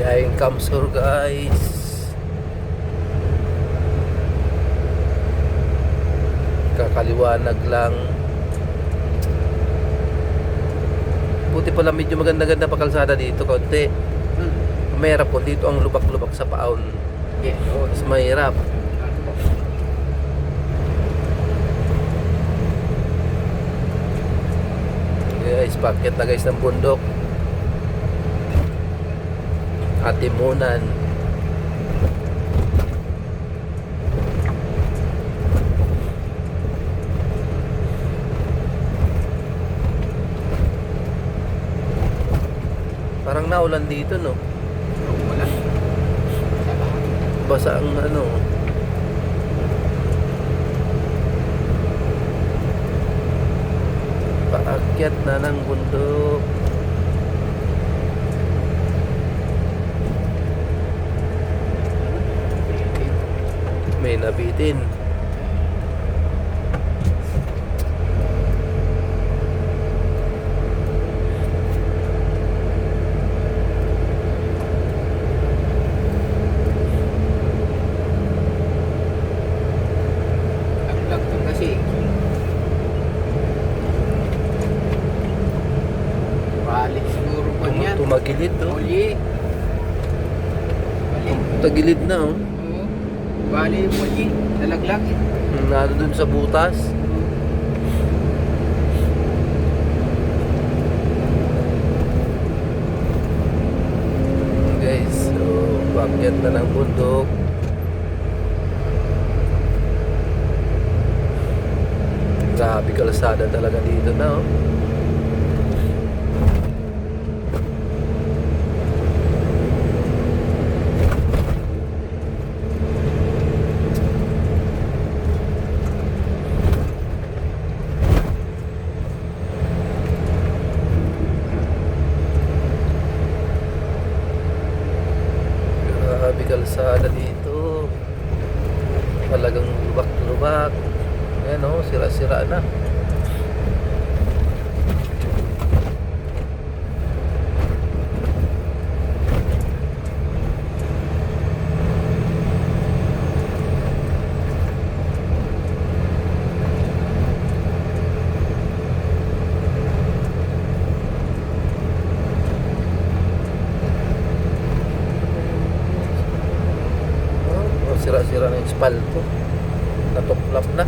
Biyaheng Kamsur guys. Kakaliwanag lang. Buti pala medyo maganda-ganda pa kalsada dito konti. Mahirap po dito ang lubak-lubak sa paon. Mas mahirap. Guys, packet na guys ng bundok. Atimunan. Parang naulan dito, no? Wala. Basa ang ano. Paakyat na ng bundok. May nabitin. Ang lagtong kasi. Balik siguro pa niyan. Tumagilid, no? Muli. Balik. Tagilid na, oh. Oo. Balik muli. Nalaglag. Nado dun sa butas. Guys, so paakyat na ng bundok. Grabe kalsada talaga dito na, oh. Grabe kalsada dito. Talagang lubak-lubak. Ayan, oh, sira-sira na. Oh, sira-sira na yung espalto. Natuklap na.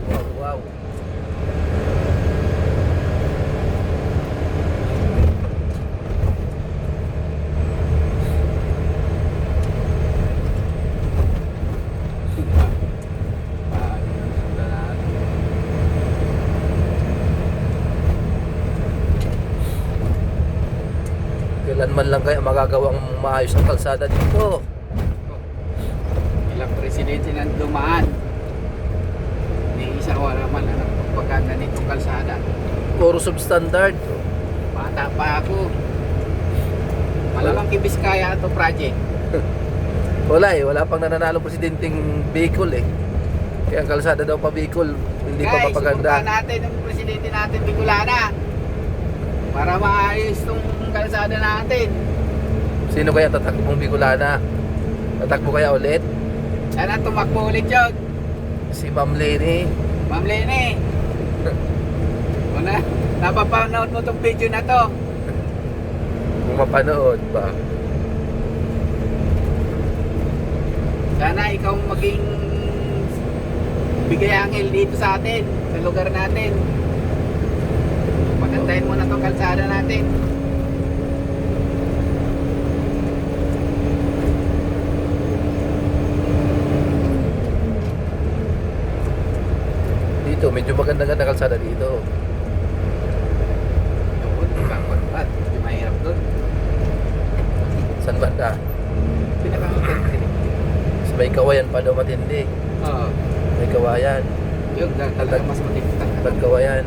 Wow, wow. Kailan man lang kaya magagawang maayos ang kalsada dito. Ilang presidente nang dumaan. Ni isa wala man ang pagpaganda nitong kalsada. Puro substandard. Bata pa ako. Malamang kibis kaya ito project. Wala eh, wala pang nananalong presidenteng Bicol eh. Kaya ang kalsada daw pa Bicol, hindi pa Guys, mapaganda. suportahan natin ang presidente natin Bicolana. Para maayos itong kalsada natin. Sino kaya tatakbong Bicolana? Tatakbo kaya ulit? Sana tumakbo ulit yun. Si Ma'am Lenny. Ma'am Lene. Napapanood mo itong video na to. Kung mapanood ba? Sana ikaw maging bigay angel dito sa atin, sa lugar natin. Pagandahin mo na itong kalsada natin. Dito, medyo maganda-ganda kalsada dito. Doon, bangkot. Hindi mahirap doon. San banda? Pinaka-hotel. Sa may kawayan pa daw matindi. Oo. May kawayan. Yun, talaga mas matipid. Pagkawayan.